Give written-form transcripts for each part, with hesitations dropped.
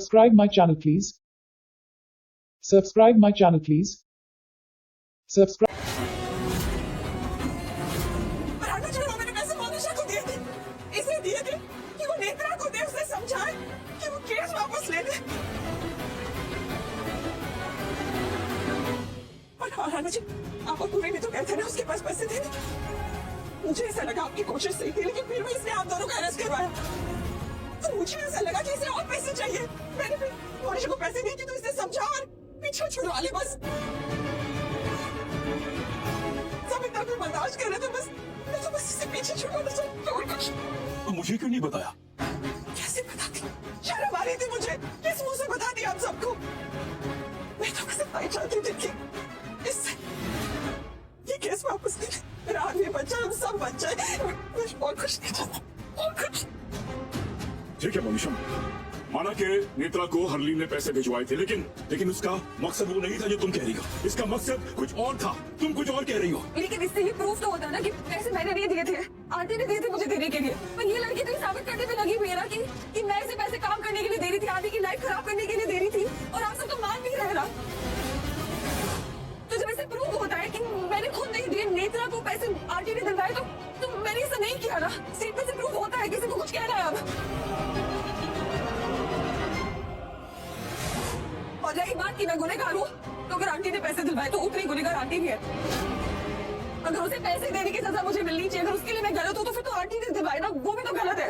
Subscribe my channel please. Subscribe my channel please. Subscribe. मैंने पैसे मोनिशा को दिए थे, इसे दिए थे कि वो नेत्रा को दे, उसे समझाए कि वो केस वापस ले ले। और हाँ राणा जी, आप और पूरी ने तो कहते ना उसके पास पैसे थे। मुझे ऐसा लगा आपकी कोशिश सही थी, लेकिन फिर भी इसने आप दोनों का अरेस्ट करवाया। तो मुझे ऐसा लगा कि इसे और पैसे चाहिए। मैंने फिर मोनिशा को पैसे दिए कि तो इसे समझाओ और पीछे छुड़वा ले बस। सब इतना भी बर्दाश्त कर रहे थे, बस मैं तो बस इसे पीछे छुड़वाना चाहती और कुछ। तो मुझे क्यों नहीं बताया? कैसे बताती? शर्म आ रही थी मुझे, किस मुंह से बता दिया आप सबको? मैं तो बस इतना ही चाहती थी कि इससे ये केस वापस ले, मेरा आदमी बच्चा, हम सब बच जाए। मैं और कुछ नहीं चाहता, और कुछ। ठीक है मोनिशा, माना कि नेत्रा को हरलीन ने पैसे भिजवाए थे, लेकिन उसका मकसद वो नहीं था जो तुम कह रही हो। इसका मकसद कुछ और था, तुम कुछ और कह रही हो। लेकिन इससे ये प्रूफ तो होता ना कि पैसे मैंने नहीं दिए थे, आंटी ने दिए थे मुझे देने के लिए। पर ये लड़की तो साबित करने में लगी हुई है ना कि मैं इसे पैसे काम करने के लिए दे रही थी, आंटी की लाइफ खराब करने के लिए दे रही थी, और आप सब तो मान भी रहे ना। तो जब ऐसे प्रूफ होता है कि मैंने खुद नहीं दिए, नेत्रा को पैसे आंटी ने दिलवाए, तो मैंने ऐसा नहीं किया ना। स्टेटमेंट से प्रूफ होता है, किसी को कुछ कहना है अब। और रही बात कि मैं गुनहगार हूँ, तो अगर आंटी ने पैसे दिलवाए तो उतनी गुनहगार आंटी भी है। अगर उसे पैसे देने की सजा मुझे मिलनी चाहिए, अगर उसके लिए मैं गलत हूँ तो फिर तो आंटी ने दिलवाए ना, वो भी तो गलत है।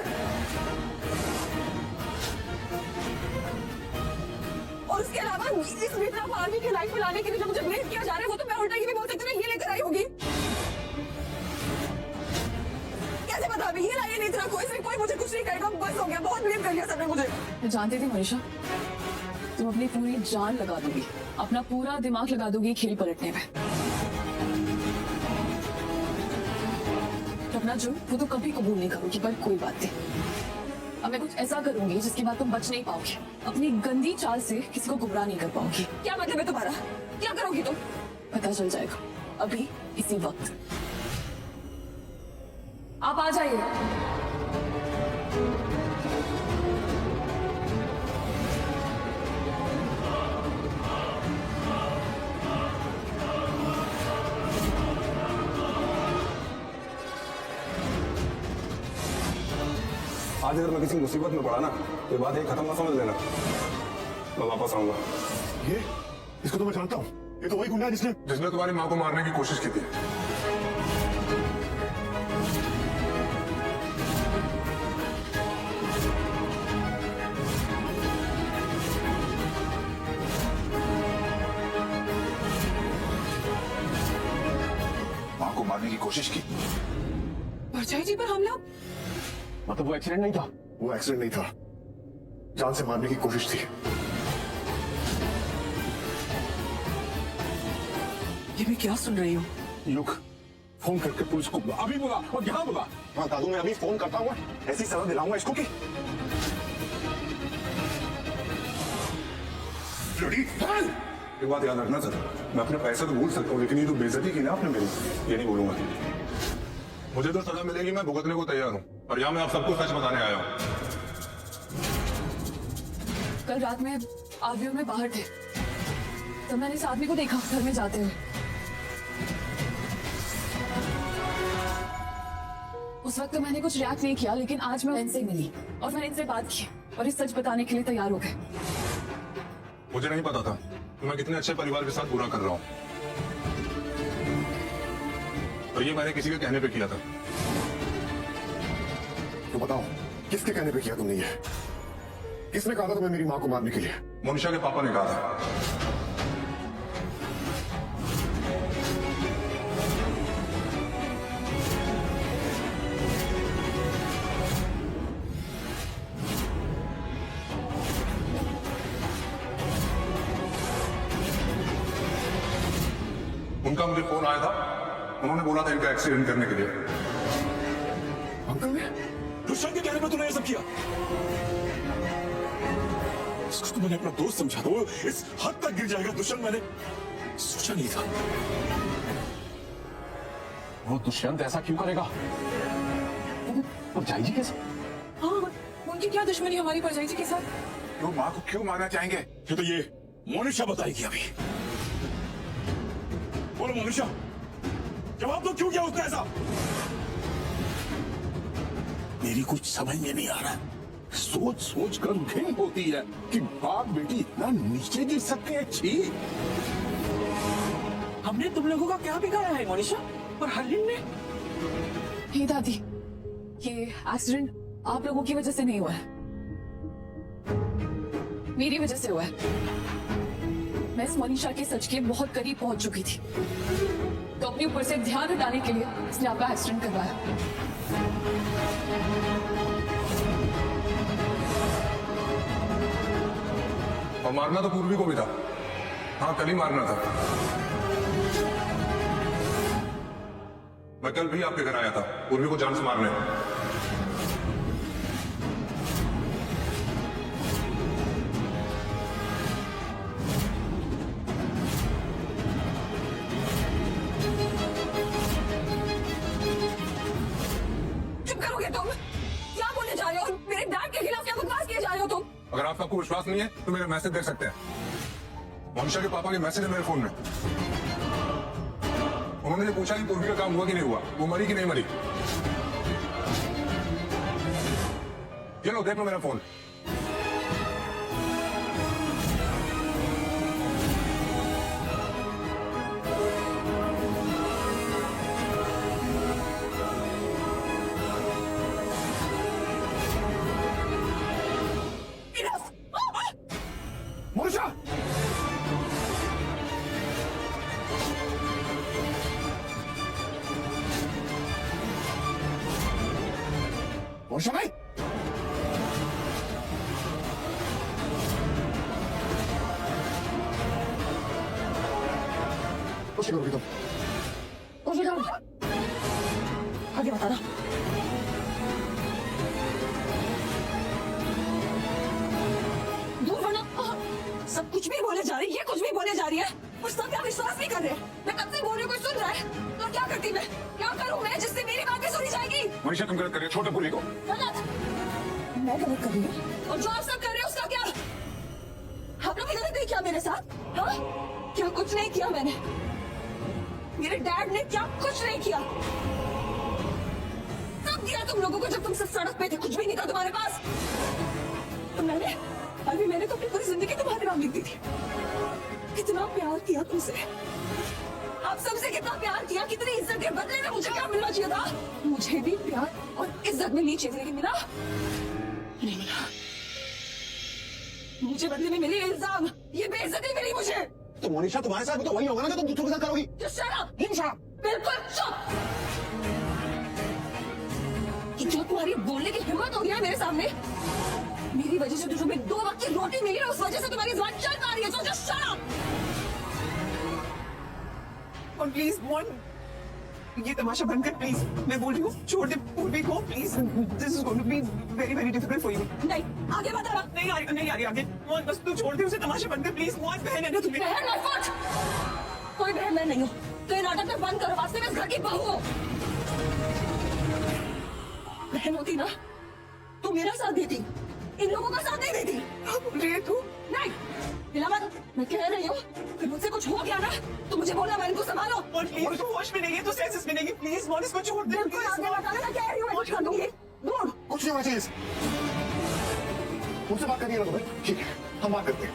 और उसके अलावा इस नेत्रा को आंटी की लाइफ में लाने के लिए जो मुझे ब्लेम किया जा रहा है, वो तो मैं उल्टा ये भी बोल सकती हूँ ये लेकर आई होगी। कैसे बता भी, ये लाइए नेत्रा को, इसमें कोई मुझे कुछ नहीं करेगा, बस हो गया, बहुत ब्लेम कर लिया सबने मुझे। मैं जानती थी मोनिशा, तुम अपनी पूरी जान लगा दोगी, अपना पूरा दिमाग लगा दोगी खेल पलटने में। अपना जुर्म वो तो कभी कबूल नहीं करोगी, पर कोई बात नहीं, अब मैं कुछ ऐसा करूंगी जिसके बाद तुम बच नहीं पाओगी, अपनी गंदी चाल से किसी को गुमराह नहीं कर पाओगी। क्या मतलब है तुम्हारा? क्या करोगी तुम? पता चल जाएगा अभी इसी वक्त। आप आ जाइए। आज अगर मैं किसी मुसीबत में पड़ा ना, तो ये बात एक खत्म ना समझ लेना, मैं वापस आऊंगा। ये इसको तो मैं जानता हूँ, ये तो वही गुंडा है जिसने तुम्हारी माँ को मारने की कोशिश की थी। माँ को मारने की कोशिश की? परछाई जी पर हमला? मतलब वो एक्सीडेंट नहीं था? वो एक्सीडेंट नहीं था, जान से मारने की कोशिश थी। ये मैं क्या सुन रही हूँ? युग फोन करके पुलिस को अभी बोला और यहाँ बोला। हाँ दादू, मैं अभी फोन करता हूँ, ऐसी सजा दिलाऊंगा इसको कि एक बात याद रखना सर, मैं अपने पैसे तो भूल सकता हूँ, लेकिन ये तो बेइज्जती की ना आपने मेरी, ये नहीं बोलूंगा। मुझे तो सजा मिलेगी, मैं भुगतने को तैयार हूँ, और यहाँ मैं आप सबको सच बताने आया हूँ। कल रात में आदमी में बाहर थे, तब मैंने इस आदमी को देखा घर में जाते हुए। उस वक्त तो मैंने कुछ रिएक्ट नहीं किया, लेकिन आज मैं इनसे मिली और मैंने इनसे बात की और इस सच बताने के लिए तैयार हो गए। मुझे नहीं पता था कि मैं कितने अच्छे परिवार के साथ बुरा कर रहा हूँ, और ये मैंने किसी के कहने पे किया था। तो बताओ, किसके कहने पे किया तुमने ये? किसने कहा था तुम्हें मेरी माँ को मारने के लिए? मोनिशा के पापा ने कहा था। उनका मुझे फोन आया था, उन्होंने बोला था इनका एक्सीडेंट करने के लिए। अंकल ने दुष्यंत के कहने पर तूने ये सब किया? इसको तो मैंने अपना दोस्त समझा था, वो इस हद तक गिर जाएगा दुष्यंत मैंने सोचा नहीं था। वो दुष्यंत ऐसा क्यों करेगा? और जाएगी कैसे? हाँ, उनकी क्या दुश्मनी हमारी परछाई जी के साथ? तो माँ को क्यों मारना चाहेंगे? ये तो ये मोनिशा बताएगी अभी। बोलो मोनिशा, जवाब दो, क्यों किया उसने ऐसा? मेरी कुछ समझ में नहीं आ रहा। सोच सोच कर घिन होती है कि बाप बेटी इतना नीचे गिर सकते हैं। छी! हमने तुम लोगों का क्या बिगाड़ा है मोनिशा? और हरलीन ने? हे दादी, ये एक्सीडेंट आप लोगों की वजह से नहीं हुआ है, मेरी वजह से हुआ है। मैं इस मनीषा के सच के बहुत करीब पहुंच चुकी थी, तो अपने ऊपर से ध्यान हटाने के लिए इसने आपका एक्सीडेंट करवाया। और मारना तो पूर्वी को भी था। हाँ, कल ही मारना था। मैं कल भी आपके घर आया था पूर्वी को जान से मारने। चुप करोगे तुम? क्या बोलने जा रहे हो? मेरे डैड के खिलाफ क्या बकवास किए जा रहे हो तुम? अगर आपको विश्वास नहीं है तो मेरा मैसेज देख सकते हैं। मोनिशा के पापा के मैसेज है मेरे फोन में। उन्होंने ये पूछा कि पूर्वी का काम हुआ कि नहीं हुआ, वो मरी कि नहीं मरी। ये लो, देख लो मेरा फोन। मोनिशा! मोनिशा भाई! कुछ करोगी तुम? कुछ नहीं, आगे बताना। दूर वरना सब कुछ भी बोले जा रही है, ये कुछ भी बोले जा रही है, और सब क्या विश्वास नहीं कर रहे। मैं कब से बोल रही हूँ, कोई सुन रहा है? तो क्या करती मैं? क्या करूँ मैं जिससे मेरी बातें सुनी जाएगी? मोनिशा, तुम गलत कर रही हो, छोटे पूर्वी को। गलत? मैं गलत कर रही हूँ, और जो आप सब कर रहे हो उसका क्या? आप लोग भी गलत नहीं किया मेरे साथ? हाँ, क्या कुछ नहीं किया मैंने? मेरे डैड ने क्या कुछ नहीं किया? सब दिया तुम लोगों को जब तुम सब सड़क पे थे, कुछ भी नहीं था तुम्हारे पास। तो मैंने तो अपनी पूरी जिंदगी तुम्हारे नाम लिख दी थी। कितना प्यार किया तुमसे, आप सबसे कितना प्यार किया, कितनी इज्जत के बदले में मुझे क्या मिलना चाहिए था? मुझे भी प्यार और इज्जत मिलनी चाहिए, लेकिन मिला नहीं मिला। मुझे बदले में मिली इल्जाम, ये बेइज्जती मिली मुझे। तो मोनिशा, तुम्हारे साथ भी तो वही होगा ना जो तुम दूसरों के साथ करोगी। Just shut up! बिल्कुल चुप! कि जो तुम्हारी बोलने की हिम्मत हो गया है मेरे सामने, मेरी वजह से तुम्हें 2 वक्त की रोटी मिली है, उस वजह से तुम्हारी जुबान चल पा रही है। So just shut up! और प्लीज मोन, ये तमाशा बंद कर प्लीज। मैं बोल रही हूँ, छोड़ दे पूर्वी को please. This is going to be very very difficult for you. नहीं, आगे बता रहा। नहीं आ रही आगे। मोन, बस तू छोड़ दे उसे, तमाशा बंद कर प्लीज। मोन, बहन है ना तुम्हें। बहन मत बोल। कोई बहन मैं नहीं हूँ, तो ये नाटक में बंद करो। वास्तव में इस घर की बहू हो। बहन होती ना तो मेरा साथ देती, इन लोगों का साथ नहीं देती। क्या बोल रही है तू? नहीं, हिला मत। मैं कह रही हूँ, फिर मुझसे कुछ हो गया ना तो मुझे बोलना, मैं इनको संभालो। मोन प्लीज, तू होश में नहीं है, तू सेंसेस में नहीं है। प्लीज मोन, इसको छोड़ दे। बिल्कुल आगे बताना, मैं कह रही हूँ, मैं कुछ कर दूंगी। दूर। कुछ नहीं होना चाहिए। मुझसे बात करनी है ना तुम्हें? ठीक है, हम बात करते हैं।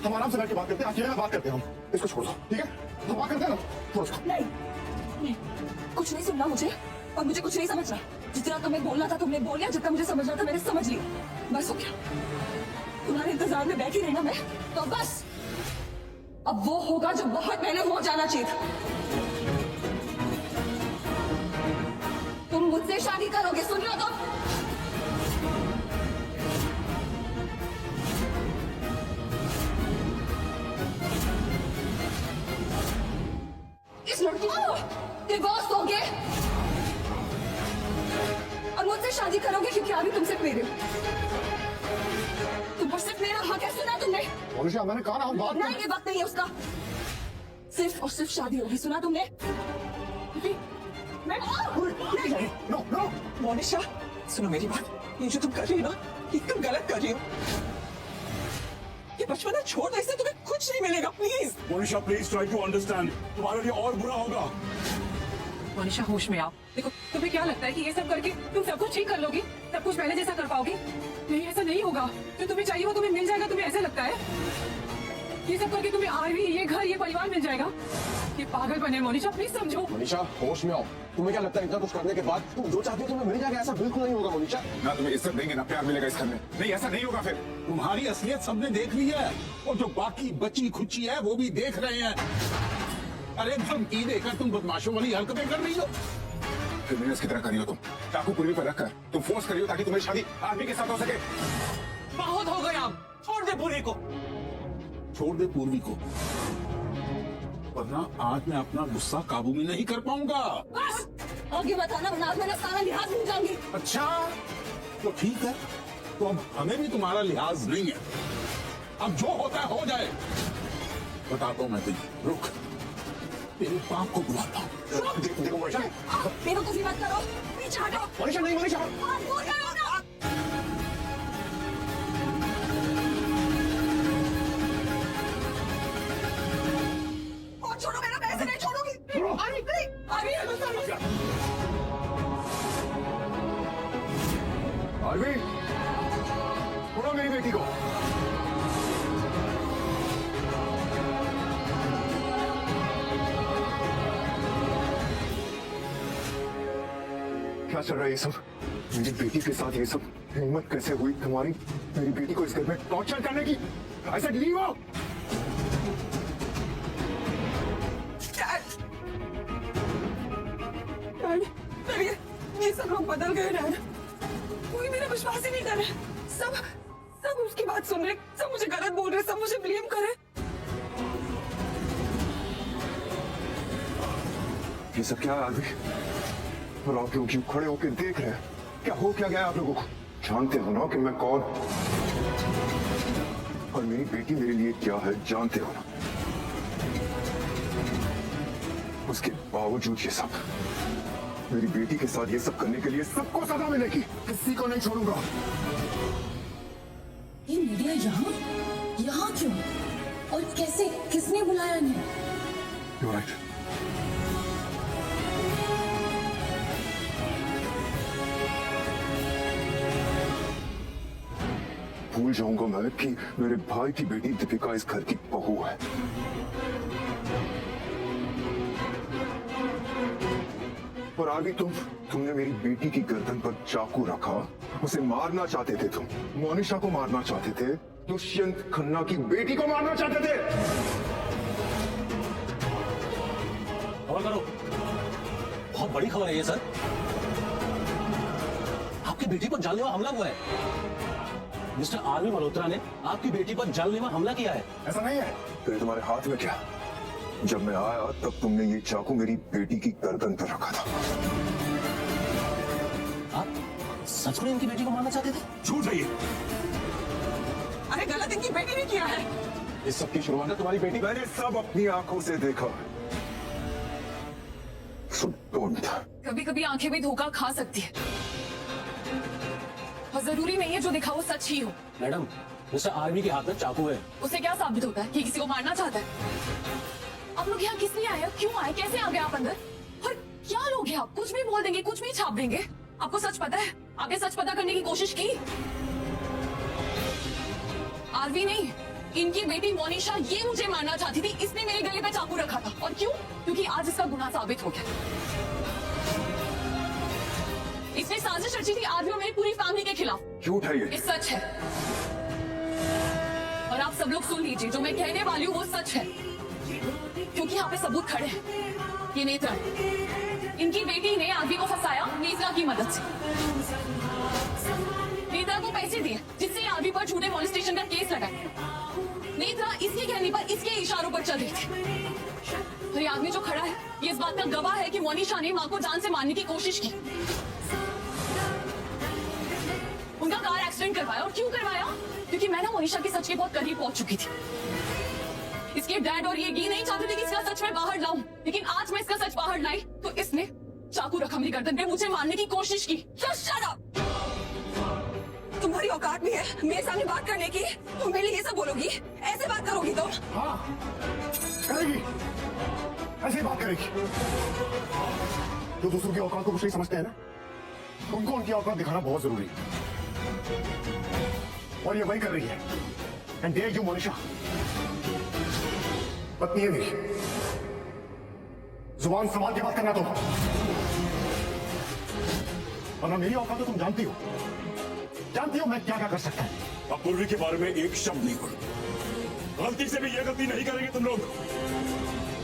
हम आराम से बैठ के बात करते हैं, अकेले में बात करते हैं। हम इसको छोड़ दो, ठीक है? हम बात करते हैं ना, छोड़ दो। नहीं, कुछ नहीं सुनना मुझे, और मुझे कुछ नहीं समझना। जितना तुम्हें बोलना था तुमने बोल लिया, जितना मुझे समझना था मैंने समझ लिया। बस हो गया। तुम्हारे इंतजार में बैठी रही ना मैं, तो बस अब वो होगा जो बहुत पहले हो जाना चाहिए था। तुम मुझसे शादी करोगे, सुन लो तुम। इस लड़की को डिवोर्स दोगे और मुझसे शादी करोगे, क्योंकि अभी तुमसे प्रेम तुम पर सिर्फ मेरा हक है। सुना तुमने? मोनिशा, मैंने कहा ना हम बात नहीं, ये वक्त नहीं है उसका। सिर्फ और सिर्फ शादी होगी, सुना तुमने? नहीं, नो नो। मोनिशा, सुनो मेरी बात। ये जो तुम कर रही हो ना, ये तुम गलत कर रही हो। बचपना छोड़ दो, इससे तुम्हें कुछ नहीं मिलेगा। Please Monisha please try to understand, तुम्हारे लिए और बुरा होगा। मोनिशा होश में आओ। देखो तुम्हें क्या लगता है कि ये सब करके तुम सब कुछ ठीक कर लोगी, सब कुछ पहले जैसा कर पाओगी? नहीं, ऐसा नहीं होगा। जो तुम्हें चाहिए वो तुम्हें मिल जाएगा। तुम्हें ऐसा लगता है ये सब करके तुम्हें आरवी, ये घर, ये परिवार मिल जाएगा? ये पागलपन है मोनिशा, प्लीज समझो। मोनिशा होश में आओ। तुम्हें क्या लगता है इतना कुछ करने के बाद तुम जो चाहती हो तुम्हें मिल जाएगा? ऐसा बिल्कुल नहीं होगा मोनिशा। ना तुम्हें इज्जत देंगे ना प्यार मिलेगा इस घर में। नहीं, ऐसा नहीं होगा। फिर तुम्हारी असलियत सबने देख ली है और जो बाकी बची खुची है वो भी देख रहे हैं। अरे धमकी देकर तुम बदमाशों वाली हरकतें कर रही हो। फिर मैंने इसकी तरह करी हो तुम, चाकू पूरी पर रखकर तुम फोर्स करी हो ताकि तुम्हारी शादी आदमी के साथ हो सके। बहुत हो गया, छोड़ दे पूरी को। छोड़ दे पूर्वी को, वरना आज मैं अपना गुस्सा काबू में नहीं कर पाऊंगा। बस आगे बताना, वरना आज मेरा सारा लिहाज भूल जाऊंगी। अच्छा तो ठीक है, तो अब हमें भी तुम्हारा लिहाज नहीं है। अब जो होता है हो जाए। बताता हूँ मैं तुझे, रुक तेरे बाप को बुलाता हूँ। देखो मोनिशा, बेवकूफी मत करो, पीछे हटो। मोनिशा नहीं, मोनिशा हाथ दूर करो ना। और छोड़ो, मेरा पैसे नहीं छोड़ोगी। अरे नहीं, अरे आरवी, छोड़ो मेरी बेटी को। क्या चल रहा है ये सब? मेरी बेटी के साथ ये सब हिम्मत कैसे हुई तुम्हारी मेरी बेटी को इस घर में टॉर्चर करने की? ऐसा लीव आओ। डैड, ये सब लोग बदल गए डैड। कोई मेरा विश्वास ही नहीं कर रहे। सब उसकी बात सुन रहे, सब मुझे गलत बोल रहे, सब मुझे ब्लेम कर रहे। ये सब क्या है आरवी? और आप लोग क्यों खड़े होकर देख रहे हैं? क्या हो क्या गया आप लोगों को? जानते हो ना कि मैं कौन और मेरी बेटी मेरे लिए क्या है, जानते हो ना? उसके बावजूद ये सब, मेरी बेटी के साथ ये सब करने के लिए सबको सजा मिलेगी। किसी को नहीं छोड़ूंगा। ये मीडिया यहाँ क्यों और कैसे? किसने बुलाया इन्हें? You're right. भूल जाऊंगा मैं कि मेरे भाई की बेटी दीपिका इस घर की बहू है। और आगे तुमने मेरी बेटी की गर्दन पर चाकू रखा, उसे मारना चाहते थे तुम। मोनिशा को मारना चाहते थे, दुष्यंत खन्ना की बेटी को मारना चाहते थे। खबर करो, बहुत बड़ी खबर है ये सर। आपकी बेटी पर जानलेवा हमला हुआ है। मिस्टर आरवी मल्होत्रा ने आपकी बेटी पर जानलेवा हमला किया है। ऐसा नहीं है। फिर तुम्हारे हाथ में क्या? जब मैं आया तब तुमने ये चाकू मेरी बेटी की गर्दन पर रखा था। आप सच में इनकी बेटी को मारना चाहते थे? झूठ है ये। अरे गलत इनकी बेटी ने किया है। इस सब की शुरुआत तुम्हारी बेटी। मैंने सब अपनी आंखों से देखा। कभी कभी आंखें भी धोखा खा सकती है और जरूरी नहीं है जो दिखा वो सच ही हो। मैडम, मिस्टर आरवी के हाथ में चाकू है। उससे क्या साबित होता है कि किसी को मारना चाहता है? आप लोग यहाँ किस लिए आए? क्यों आए? कैसे आ गए आप अंदर? और क्या लोग हैं आप? कुछ भी बोल देंगे, कुछ भी छाप देंगे। आपको सच पता है? आपने सच पता करने की कोशिश की? आरवी नहीं, इनकी बेटी मोनिशा ये मुझे मारना चाहती थी, इसने मेरे गले पे चाकू रखा था। और क्यों? क्योंकि आज इसका गुनाह साबित हो गया। इसने साजिश रची थी आरवी और मेरी पूरी फैमिली के खिलाफ। झूठ है ये। सच है। और आप सब लोग सुन लीजिए, जो मैं कहने वाली हूँ वो सच है, क्योंकि यहाँ पे सबूत खड़े हैं। ये नेत्रा, इनकी बेटी ने आरवी को फंसाया नेत्रा की मदद से। नेत्रा को पैसे दिए जिससे आरवी पर झूठे मॉलेस्टेशन का केस लगाया। नेत्रा इसके कहने पर, इसके इशारों पर चल रही थी। और ये आदमी जो खड़ा है, ये इस बात का गवाह है कि मोनिशा ने माँ को जान से मारने की कोशिश की। उनका कार एक्सीडेंट करवाया। और क्यों करवाया? क्योंकि मैं ना मोनिशा के सच के बहुत करीब पहुंच चुकी थी। इसके डैड और ये नहीं चाहते थे कि इसका सच मैं बाहर लाऊं, लेकिन आज मैं इसका सच बाहर लाई तो इसने चाकू रखा मेरी गर्दन पे, मुझे मारने की कोशिश की। Just shut up! तुम्हारी औकात भी है मेरे सामने बात करने की? तुम मेरे लिए ये सब बोलोगी? ऐसे बात करोगी तुम? हाँ करेगी, ऐसे ही बात करेगी। जो दूसरों की औकात को कुछ नहीं समझते हैं ना, उनको उनकी औकात दिखाना बहुत जरूरी है, और ये वही कर रही है। एंड डेयर यू मोनिशा, पत्नी है मेरी, जुबान संभाल के बात करना तुम, वरना मेरी औकात तो तुम जानती हो मैं क्या क्या कर सकता हूं। अब पूर्वी के बारे में एक शब्द नहीं बोलो, गलती से भी ये गलती नहीं करेंगे तुम लोग।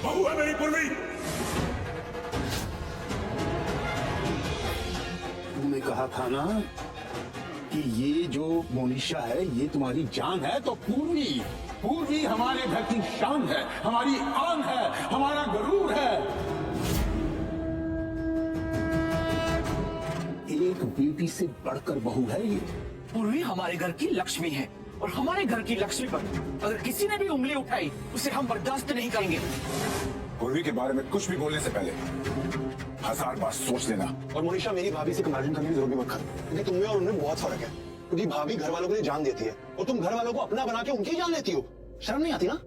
बहू है मेरी पूर्वी। तुमने कहा था ना कि ये जो मोनिशा है ये तुम्हारी जान है, तो पूर्वी हमारे घर की शान है, हमारी आन है, हमारा गरूर है। एक बेटी से बढ़कर बहू है ये। पूर्वी हमारे घर की लक्ष्मी है, और हमारे घर की लक्ष्मी पर अगर किसी ने भी उंगली उठाई उसे हम बर्दाश्त नहीं करेंगे। पूर्वी के बारे में कुछ भी बोलने से पहले 1000 बार सोच लेना। और मोनिशा, मेरी भाभी से कंपैरिजन करने की जरूरत भी मत कर, क्योंकि तुम में और उनमें बहुत फर्क है। क्योंकि भाभी घर वालों के लिए जान देती है और तुम घर वालों को अपना बना के उनकी जान लेती हो। शर्म नहीं आती ना?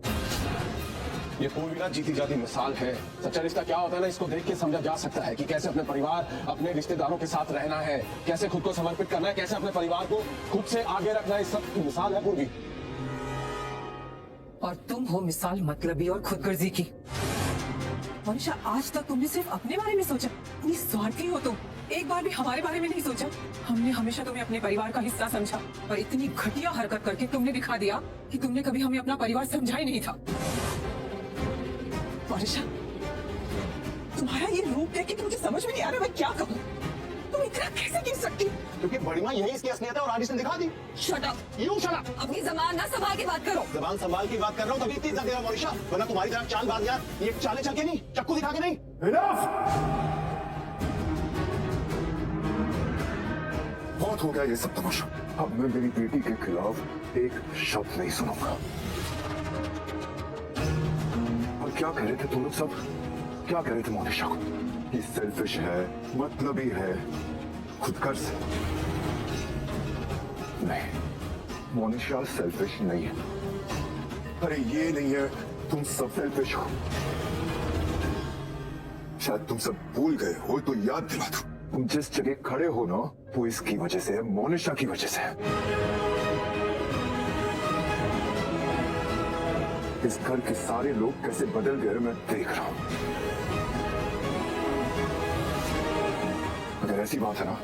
ये पूर्वी ना जीती जाती मिसाल है। सच्चा रिश्ता क्या होता है ना, इसको देख के समझा जा सकता है कि कैसे अपने परिवार, अपने रिश्तेदारों के साथ रहना है, कैसे खुद को समर्पित करना है, कैसे अपने परिवार को खुद से आगे रखना है। इस सब की मिसाल है पूर्वी। और तुम हो मिसाल मतलबी और खुदगर्जी की। मोनिशा, आज तक तुमने सिर्फ अपने बारे में सोचा, इतनी स्वार्थी हो तुम। एक बार भी हमारे बारे में नहीं सोचा। हमने हमेशा तुम्हें अपने परिवार का हिस्सा समझा, और इतनी घटिया हरकत करके तुमने दिखा दिया कि तुमने कभी हमें अपना परिवार समझा ही नहीं था। मोनिशा, तुम्हारा ये रूप देख के मुझे समझ में नहीं आ रहा मैं क्या कहूँ। तुम इतना कैसे गिर सकती? क्योंकि बड़ी माँ यही इसकी असलियत है और आज इसने दिखा दी। Shut up. You shut up. अपनी जबान ना संभाल के बात करो। जबान संभाल की बात कर रहा हूँ, तभी इतनी इज्जत दे रहा हूँ मोनिशा, वरना तुम्हारी तरह चाल बाज यार, ये चाले चल के नहीं, चक्कू दिखा के नहीं। Enough! बहुत हो गया ये सब तमाशा। अब मैं मेरी बेटी के खिलाफ एक शब्द नहीं सुनूंगा। और क्या कह रहे थे तुम लोग सब? क्या कह रहे थे मोनिशा को? ये सेल्फिश है, मतलबी है, खुदगर्ज है। नहीं, मोनिशा सेल्फिश नहीं है। अरे ये नहीं है, तुम सब सेल्फिश हो। शायद तुम सब भूल गए हो तो याद दिला दूं। तुम जिस जगह खड़े हो ना, वो इसकी वजह से है, मोनिशा की वजह से है। इस घर के सारे लोग कैसे बदल गए मैं देख रहा हूं। अगर ऐसी बात है ना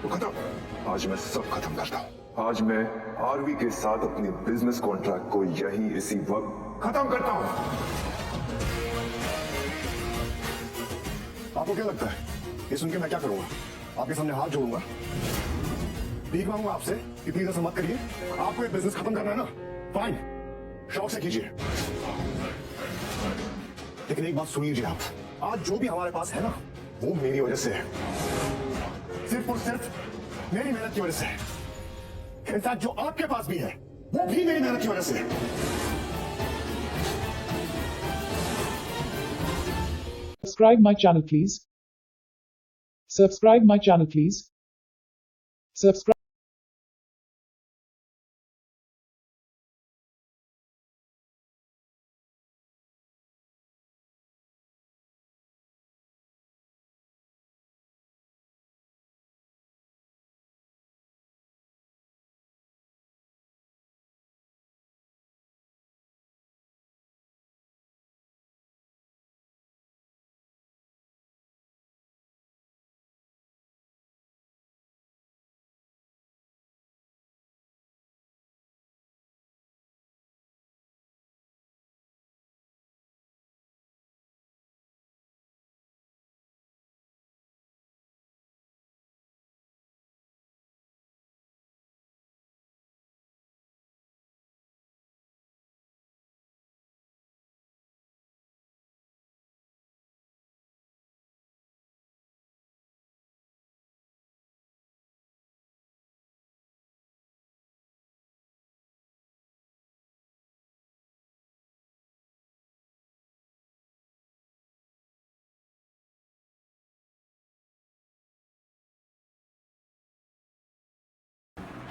तो खत्म। आज मैं सब खत्म करता हूं। आज मैं आरवी के साथ अपने बिजनेस कॉन्ट्रैक्ट को यही इसी वक्त खत्म करता हूं। आपको क्या लगता है ये सुन के मैं क्या करूंगा? आपके सामने हाथ जोड़ूंगा, भीख मांगूंगा आपसे कि प्लीज ऐसा मत करिए। आपको ये बिजनेस खत्म करना है ना, फाइन, शौक से कीजिए। लेकिन एक बात सुन लीजिए आप, आज जो भी हमारे पास है ना, वो मेरी वजह से है, सिर्फ और सिर्फ मेरी मेहनत की वजह से है। इनफैक्ट जो आपके पास भी है वो भी मेरी मेहनत की वजह से है। Subscribe my channel please. Subscribe my channel please. Subscribe.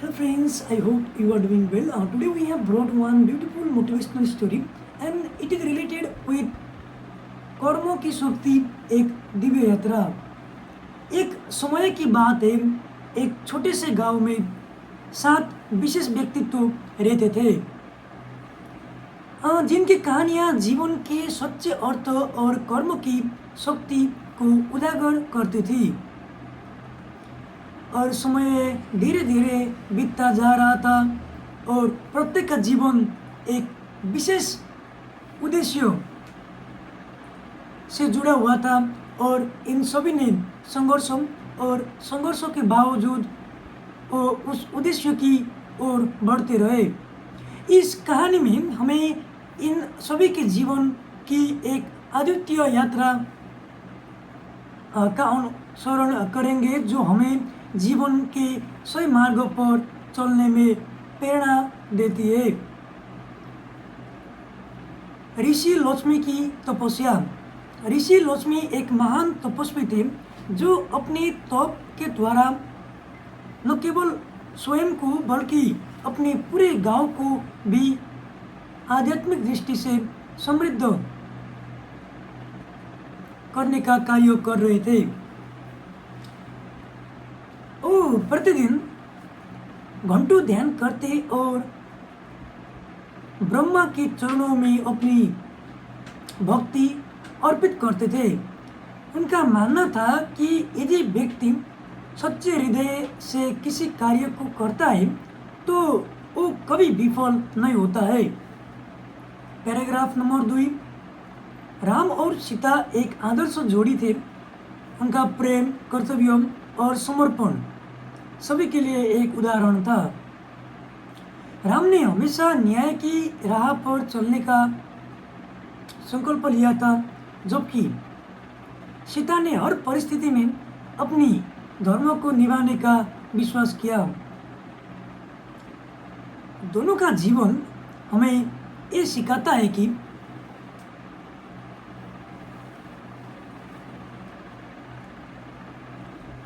Hello friends, I hope you are doing well. Today we have brought one beautiful motivational story and it is related with कर्मों की शक्ति एक दिव्य यात्रा। एक समय की बात है, एक छोटे से गांव में 7 विशेष व्यक्तित्व रहते थे जिनकी कहानियां जीवन के सच्चे अर्थ और कर्म की शक्ति को उजागर करती थी। और समय धीरे धीरे बीतता जा रहा था और प्रत्येक का जीवन एक विशेष उद्देश्य से जुड़ा हुआ था और इन सभी ने संघर्षों के बावजूद उस उद्देश्य की ओर बढ़ते रहे। इस कहानी में हमें इन सभी के जीवन की एक अद्वितीय यात्रा का अनुसरण करेंगे जो हमें जीवन के सही मार्गों पर चलने में प्रेरणा देती है। ऋषि लक्ष्मी की तपस्या। ऋषि लक्ष्मी एक महान तपस्वी थे जो अपने तप के द्वारा न केवल स्वयं को बल्कि अपने पूरे गांव को भी आध्यात्मिक दृष्टि से समृद्ध करने का कार्य कर रहे थे। वो प्रतिदिन घंटों ध्यान करते और ब्रह्मा के चरणों में अपनी भक्ति अर्पित करते थे। उनका मानना था कि यदि व्यक्ति सच्चे हृदय से किसी कार्य को करता है तो वो कभी विफल नहीं होता है। Paragraph number 2। राम और सीता एक आदर्श जोड़ी थे। उनका प्रेम, कर्तव्य और समर्पण सभी के लिए एक उदाहरण था। राम ने हमेशा न्याय की राह पर चलने का संकल्प लिया था जबकि सीता ने हर परिस्थिति में अपनी धर्म को निभाने का विश्वास किया। दोनों का जीवन हमें ये सिखाता है कि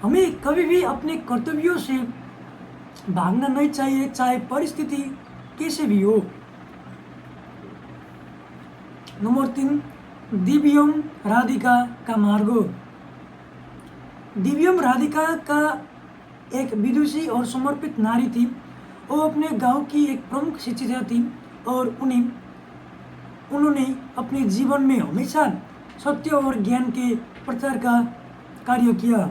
हमें कभी भी अपने कर्तव्यों से भागना नहीं चाहिए, चाहे परिस्थिति कैसे भी हो। नंबर 3। दिव्यम राधिका का मार्ग। दिव्यम राधिका का एक विदुषी और समर्पित नारी थी। वो अपने गांव की एक प्रमुख शिक्षिका थी और उन्होंने अपने जीवन में हमेशा सत्य और ज्ञान के प्रचार का कार्य किया।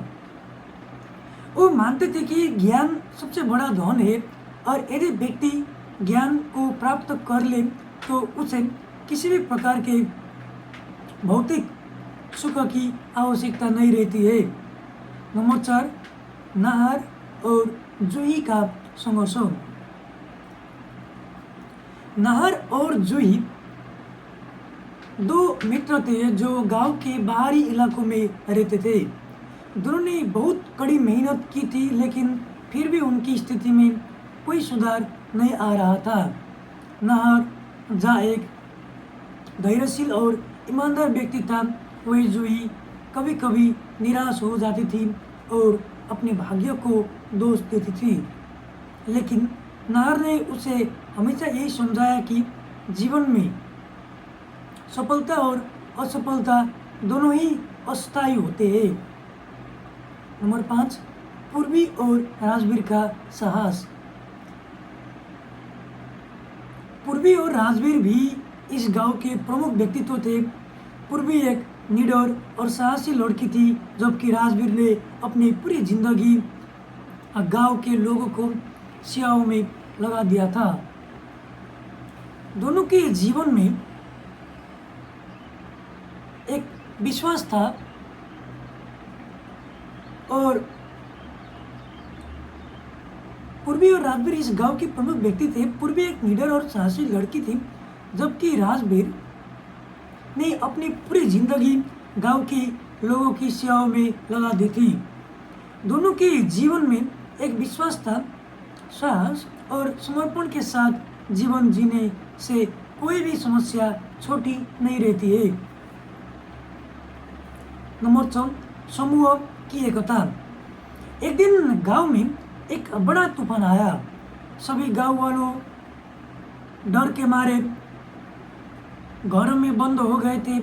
वो मानते थे कि ज्ञान सबसे बड़ा धन है और यदि व्यक्ति ज्ञान को प्राप्त कर ले तो उसे किसी भी प्रकार के भौतिक सुख की आवश्यकता नहीं रहती है। नंबर 4। नाहर और जूही का संघर्ष। नाहर और जूही 2 मित्र थे जो गांव के बाहरी इलाकों में रहते थे। दोनों ने बहुत कड़ी मेहनत की थी लेकिन फिर भी उनकी स्थिति में कोई सुधार नहीं आ रहा था। नाहर जहाँ एक धैर्यशील और ईमानदार व्यक्ति था, वही जूही कभी कभी निराश हो जाती थी और अपने भाग्य को दोष देती थी। लेकिन नाहर ने उसे हमेशा यही समझाया कि जीवन में सफलता और असफलता दोनों ही अस्थायी होते हैं। नंबर 5। पूर्वी और राजवीर का साहस। पूर्वी और राजवीर भी इस गांव के प्रमुख व्यक्तित्व थे। पूर्वी एक निडर और साहसी लड़की थी जबकि राजवीर ने अपनी पूरी जिंदगी गांव के लोगों को सेवाओं में लगा दिया था। दोनों के जीवन में एक विश्वास था और पूर्वी और राजवीर इस गांव के प्रमुख व्यक्ति थे। पूर्वी एक निडर और साहसी लड़की थी जबकि राजवीर ने अपनी पूरी जिंदगी गांव के लोगों की सेवाओं में लगा दी थी। दोनों के जीवन में एक विश्वास था। साहस और समर्पण के साथ जीवन जीने से कोई भी समस्या छोटी नहीं रहती है। नंबर 6। समूह की एकता। एक दिन गांव में एक बड़ा तूफान आया। सभी गांव वालों डर के मारे घरों में बंद हो गए थे,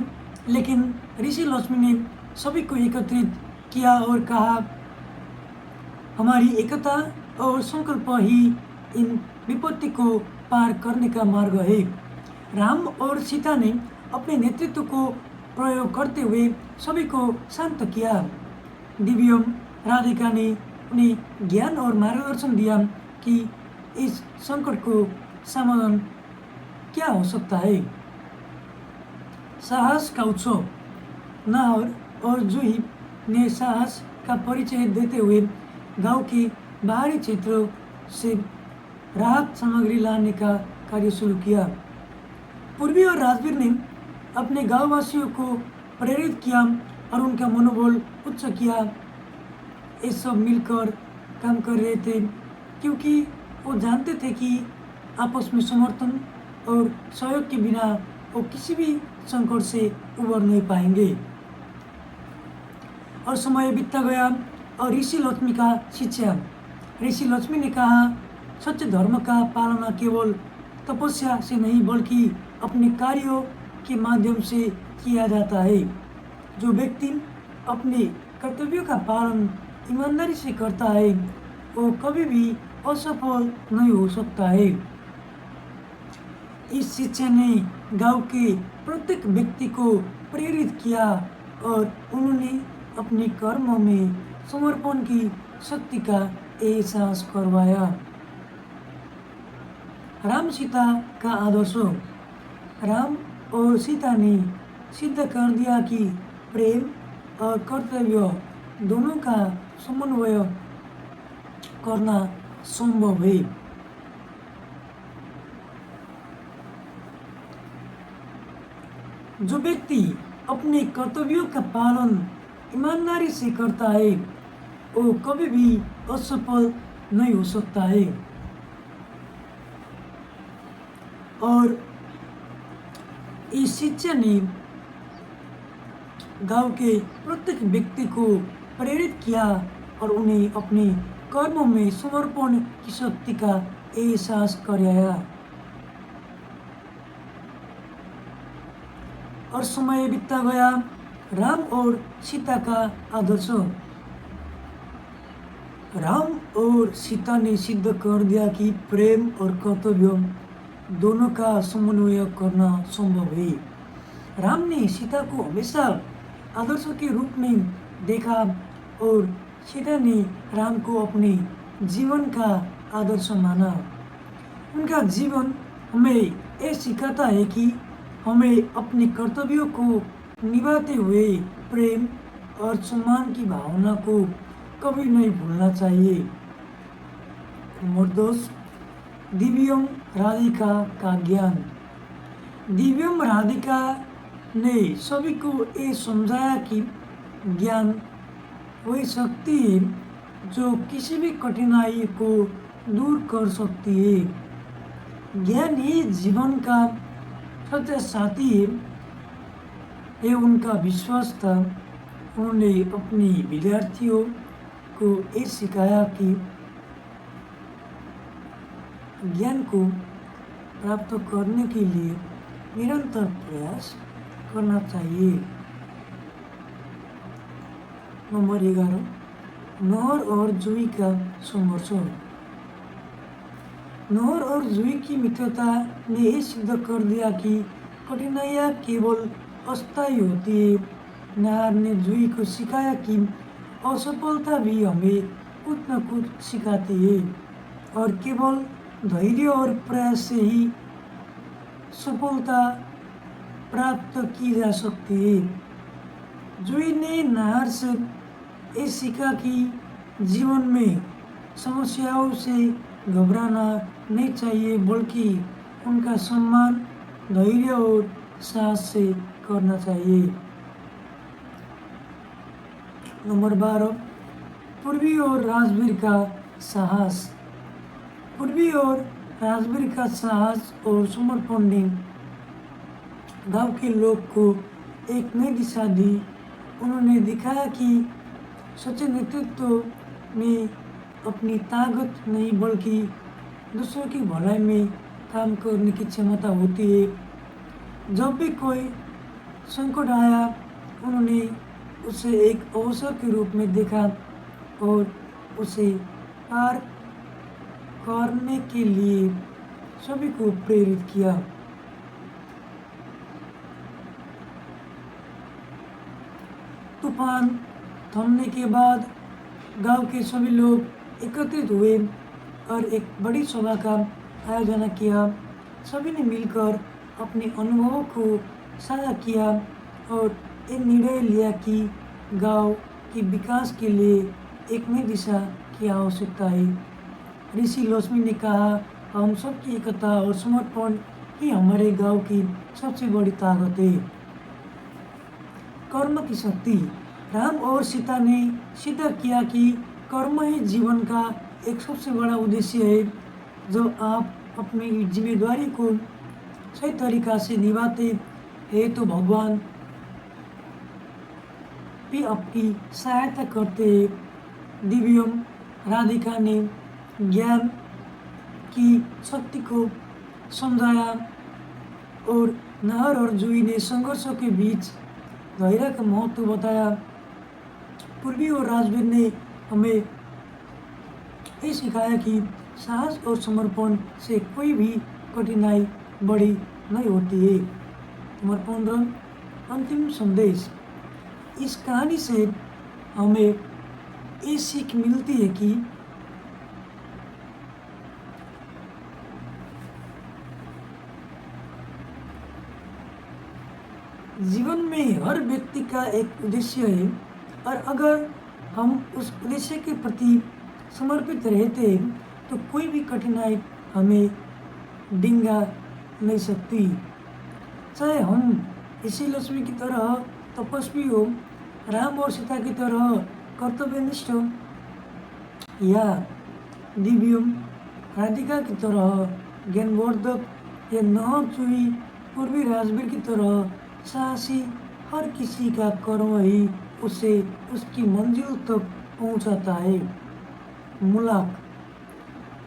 लेकिन ऋषि लक्ष्मी ने सभी को एकत्रित किया और कहा, हमारी एकता और संकल्प ही इन विपत्ति को पार करने का मार्ग है। राम और सीता ने अपने नेतृत्व को प्रयोग करते हुए सभी को शांत किया। दिव्यम राधिका ने उन्हें ज्ञान और मार्गदर्शन दिया कि इस संकट को समाधान क्या हो सकता है। साहस का उत्सव। नाहर और जूही ने साहस का परिचय देते हुए गांव के बाहरी क्षेत्रों से राहत सामग्री लाने का कार्य शुरू किया। पूर्वी और राजवीर ने अपने गांववासियों को प्रेरित किया और उनका मनोबल उच्च किया। ये सब मिलकर काम कर रहे थे क्योंकि वो जानते थे कि आपस में समर्थन और सहयोग के बिना वो किसी भी संकट से उबर नहीं पाएंगे। और समय बीतता गया और ऋषि लक्ष्मी का शिक्षा। ऋषि लक्ष्मी ने कहा, सच्चे धर्म का पालना केवल तपस्या से नहीं बल्कि अपने कार्यों के माध्यम से किया जाता है। जो व्यक्ति अपने कर्तव्यों का पालन ईमानदारी से करता है वो कभी भी असफल नहीं हो सकता है। इस शिक्षा ने गांव के प्रत्येक व्यक्ति को प्रेरित किया और उन्होंने अपने कर्मों में समर्पण की शक्ति का एहसास करवाया। राम सीता का आदर्श। राम और सीता ने सिद्ध कर दिया कि प्रेम और कर्तव्य दोनों का समन्वय करना संभव है। जो व्यक्ति अपने कर्तव्यों का पालन ईमानदारी से करता है वो कभी भी असफल नहीं हो सकता है। और इस शिक्षा ने गांव के प्रत्येक व्यक्ति को प्रेरित किया और उन्हें अपने कर्मों में समर्पण की शक्ति का एहसास कराया। और समय बीतता गया। राम और सीता का आदर्श। राम और सीता ने सिद्ध कर दिया कि प्रेम और कर्तव्य दोनों का समन्वय करना संभव है। राम ने सीता को हमेशा आदर्श के रूप में देखा और सीता ने राम को अपने जीवन का आदर्श माना। उनका जीवन हमें ये सिखाता है कि हमें अपने कर्तव्यों को निभाते हुए प्रेम और सम्मान की भावना को कभी नहीं भूलना चाहिए। निर्दोष। दिव्यम राधिका का ज्ञान। दिव्यम राधिका ने सभी को ये समझाया कि ज्ञान वही शक्ति है जो किसी भी कठिनाई को दूर कर सकती है। ज्ञान ही जीवन का सच्चा साथी है। ये उनका विश्वास था। उन्होंने अपने विद्यार्थियों को ये सिखाया कि ज्ञान को प्राप्त करने के लिए निरंतर प्रयास करना चाहिए। नंबर 11, नहर और जूही का संघर्ष। नहर और जूही की मित्रता ने ये सिद्ध कर दिया कि कठिनाइयाँ केवल अस्थायी होती है। नहर ने जूही को सिखाया कि असफलता भी हमें कुछ न कुछ सिखाती है और केवल धैर्य और प्रयास से ही सफलता प्राप्त की जा सकती है। जूही ने नहर से ये सीखा कि जीवन में समस्याओं से घबराना नहीं चाहिए बल्कि उनका सम्मान धैर्य और साहस से करना चाहिए। नंबर 12, पूर्वी और राजवीर का साहस। पूर्वी और राजवीर का साहस और समर्पण ने गांव के लोग को एक नई दिशा दी। उन्होंने दिखाया कि सच्चे नेतृत्व में अपनी ताकत नहीं बल्कि दूसरों की भलाई में काम करने की क्षमता होती है। जब भी कोई संकट आया, उन्होंने उसे एक अवसर के रूप में देखा और उसे पार करने के लिए सभी को प्रेरित किया। तूफान थमने के बाद गांव के सभी लोग एकत्रित हुए और एक बड़ी सभा का आयोजन किया। सभी ने मिलकर अपने अनुभवों को साझा किया और एक निर्णय लिया कि गांव के विकास के लिए एक नई दिशा की आवश्यकता है। ऋषि लक्ष्मी ने कहा, हम सबकी एकता और समर्पण ही हमारे गांव की सबसे बड़ी ताकत है। कर्म की शक्ति। राम और सीता ने सिद्ध किया कि कर्म ही जीवन का एक सबसे बड़ा उद्देश्य है। जब आप अपनी जिम्मेदारी को सही तरीका से निभाते हैं तो भगवान भी आपकी सहायता करते हैं। दिव्यम राधिका ने ज्ञान की शक्ति को समझाया और नाहर और जूही ने संघर्षों के बीच धैर्य का महत्व बताया। पूर्वी और राजवीर ने हमें ये सिखाया कि साहस और समर्पण से कोई भी कठिनाई बड़ी नहीं होती है। समर्पण और अंतिम संदेश। इस कहानी से हमें ये सीख मिलती है कि जीवन में हर व्यक्ति का एक उद्देश्य है और अगर हम उस उद्देश्य के प्रति समर्पित रहते हैं तो कोई भी कठिनाई हमें डिंगा नहीं सकती। चाहे हम ऋषि लक्ष्मी की तरह तपस्वी हो, राम और सीता की तरह कर्तव्यनिष्ठ हो या दिव्यम राधिका की तरह ज्ञानवर्धक या नाहर जूही पूर्वी राजवीर की तरह साहसी, हर किसी का कर्म ही उसे उसकी मंजिल तक पहुंचाता है। मूलक।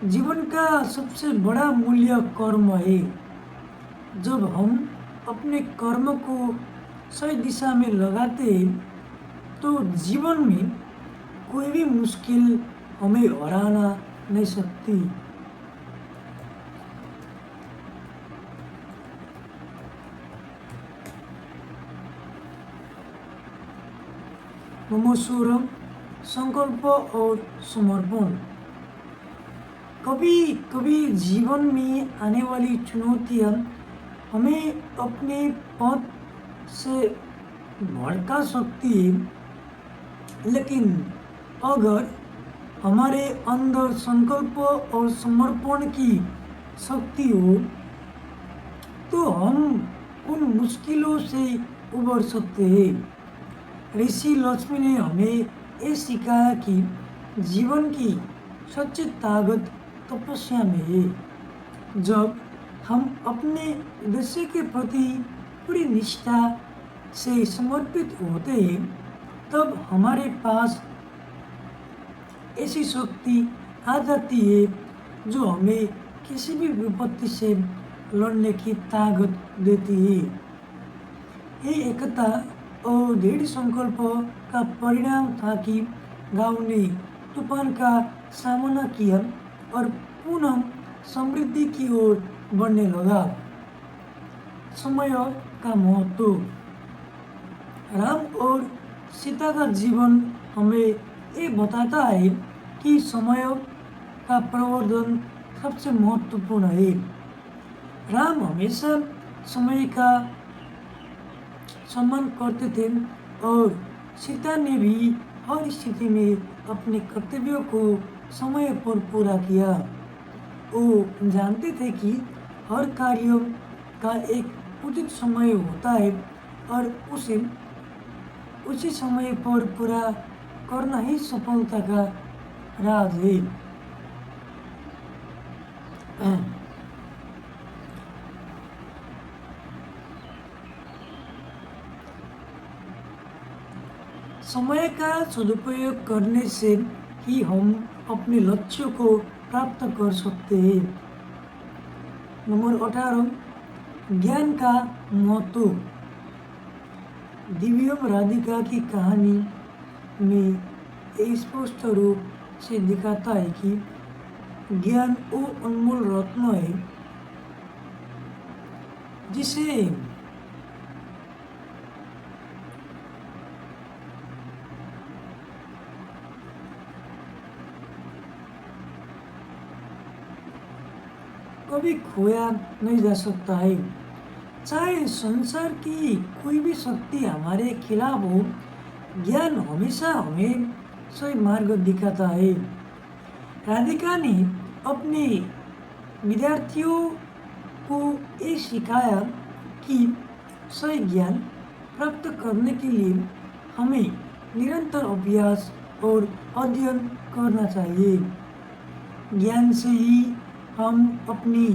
जीवन का सबसे बड़ा मूल्य कर्म है। जब हम अपने कर्म को सही दिशा में लगाते हैं तो जीवन में कोई भी मुश्किल हमें हराना नहीं सकती। ममसूरम संकल्प और समर्पण। कभी कभी जीवन में आने वाली चुनौतियाँ हमें अपने पथ से भड़का सकती है, लेकिन अगर हमारे अंदर संकल्प और समर्पण की शक्ति हो तो हम उन मुश्किलों से उबर सकते हैं। ऋषि लक्ष्मी ने हमें ये सिखाया कि जीवन की सच्ची ताकत तपस्या में है। जब हम अपने उद्देश्य के प्रति पूरी निष्ठा से समर्पित होते हैं तब हमारे पास ऐसी शक्ति आ जाती है जो हमें किसी भी विपत्ति से लड़ने की ताकत देती है। ये एकता और दृढ़ संकल्प का परिणाम था कि गांव ने तूफान का सामना किया और पुनः समृद्धि की ओर बढ़ने लगा। समय का महत्व। राम और सीता का जीवन हमें ये बताता है कि समय का प्रवर्धन सबसे महत्वपूर्ण है। राम हमेशा समय का सम्मान करते थे और सीता ने भी हर स्थिति में अपने कर्तव्यों को समय पर पूरा किया। वो जानते थे कि हर कार्य का एक उचित समय होता है और उसे उसी समय पर पूरा करना ही सफलता का राज है। समय का सदुपयोग करने से ही हम अपने लक्ष्यों को प्राप्त कर सकते हैं। नंबर 18, ज्ञान का महत्व। दिव्यम राधिका की कहानी में स्पष्ट रूप से दिखाता है कि ज्ञान वो अनमोल रत्न है जिसे कभी खोया नहीं जा सकता है। चाहे संसार की कोई भी शक्ति हमारे खिलाफ हो, ज्ञान हमेशा हमें सही मार्ग दिखाता है। राधिका ने अपने विद्यार्थियों को ये सिखाया कि सही ज्ञान प्राप्त करने के लिए हमें निरंतर अभ्यास और अध्ययन करना चाहिए। ज्ञान से ही हम अपनी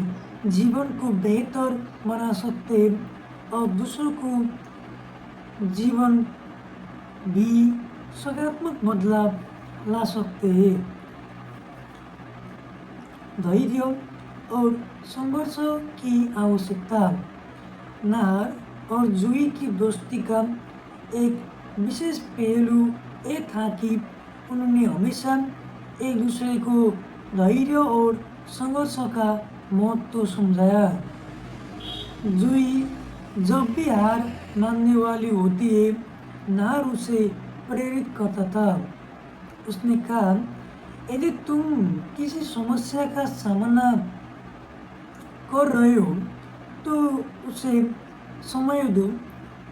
जीवन को बेहतर बना सकते हैं और दूसरों को जीवन भी सकारात्मक बदलाव ला सकते हैं। धैर्य और संघर्ष की आवश्यकता। नाहर और जूही की दोस्ती का एक विशेष पहलू ये था कि उन्होंने हमेशा एक दूसरे को धैर्य और संघर्ष का महत्व समझाया। जूही जब भी हार मानने वाली होती है, नाहर उसे प्रेरित करता था। उसने कहा, यदि तुम किसी समस्या का सामना कर रहे हो तो उसे समय दो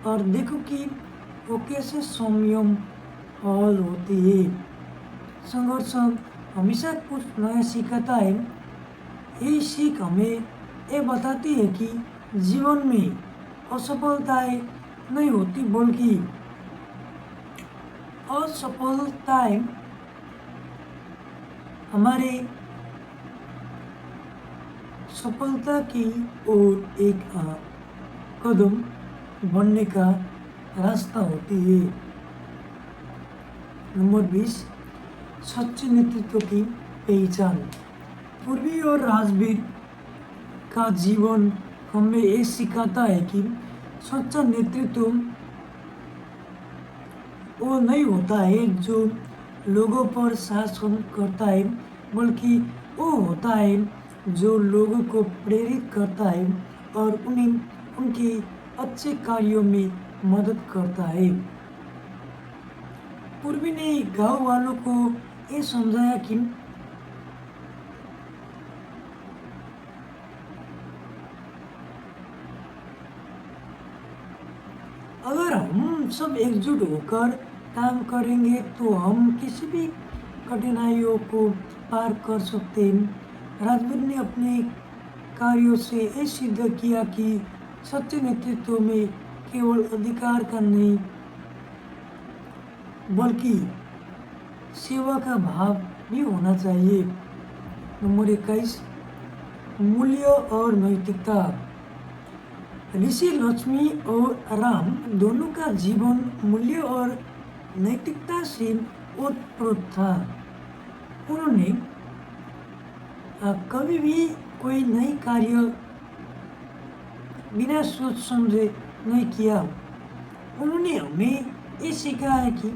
और देखो कि वो कैसे संयम हल होती है। संघर्ष हमेशा कुछ नया सिखाता है। ये सीख हमें ये बताती है कि जीवन में असफलताएं नहीं होती बल्कि असफलताएं हमारे सफलता की ओर एक कदम बढ़ने का रास्ता होती है। नंबर 20, सच्चे नेतृत्व की पहचान। पूर्वी और राजवीर का जीवन हमें ये सिखाता है कि सच्चा नेतृत्व वो नहीं होता है जो लोगों पर शासन करता है, बल्कि वो होता है जो लोगों को प्रेरित करता है और उन्हें उनके अच्छे कार्यों में मदद करता है। पूर्वी ने गांव वालों को ये समझाया कि अगर हम सब एकजुट होकर काम करेंगे तो हम किसी भी कठिनाइयों को पार कर सकते हैं। राजवीर ने अपने कार्यों से ये सिद्ध किया कि सच्चे नेतृत्व में केवल अधिकार का नहीं बल्कि सेवा का भाव भी होना चाहिए। नंबर 21, मूल्य और नैतिकता। ऋषि लक्ष्मी और राम दोनों का जीवन मूल्य और नैतिकता से ओतप्रोत था। उन्होंने कभी भी कोई नई कार्य बिना सोच समझे नहीं किया। उन्होंने हमें ये सिखाया कि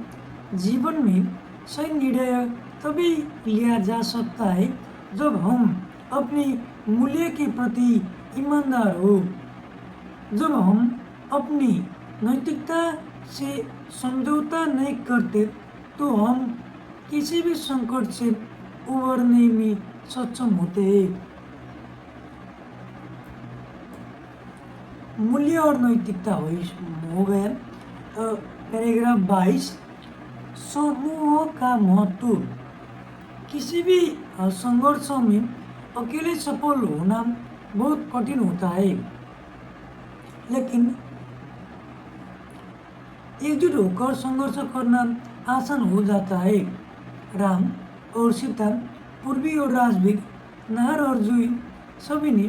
जीवन में सही निर्णय तभी लिया जा सकता है जब हम अपने मूल्य के प्रति ईमानदार हो। जब हम अपनी नैतिकता से समझौता नहीं करते तो हम किसी भी संकट से उबरने में सक्षम होते हैं। मूल्य और नैतिकता हो गया। पैराग्राफ 22, समूह का महत्व। किसी भी संघर्ष में अकेले सफल होना बहुत कठिन होता है, लेकिन एकजुट होकर संघर्ष करना आसान हो जाता है। राम और सीता, पूर्वी और राजवीर, नाहर और जूही सभी ने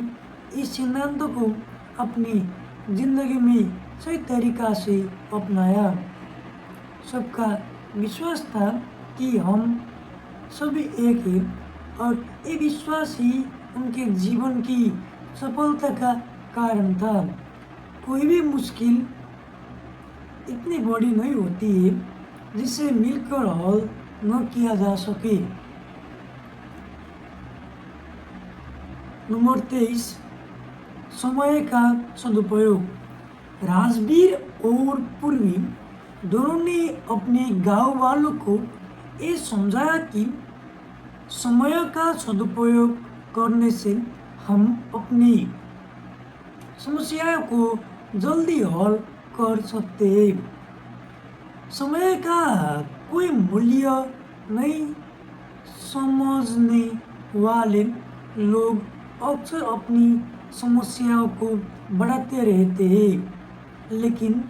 इस सिद्धांत को अपनी जिंदगी में सही तरीका से अपनाया। सबका विश्वास था कि हम सभी एक हैं और ये विश्वास ही उनके जीवन की सफलता का कारण था। कोई भी मुश्किल इतनी बड़ी नहीं होती है जिसे मिलकर हल न किया जा सके। नंबर 23, समय का सदुपयोग। राजवीर और पूर्वी दोनों ने अपने गांव वालों को ये समझाया कि समय का सदुपयोग करने से हम अपनी समस्याओं को जल्दी हल कर सकते हैं। समय का कोई मूल्य नहीं समझने वाले लोग अक्सर अपनी समस्याओं को बढ़ाते रहते हैं, लेकिन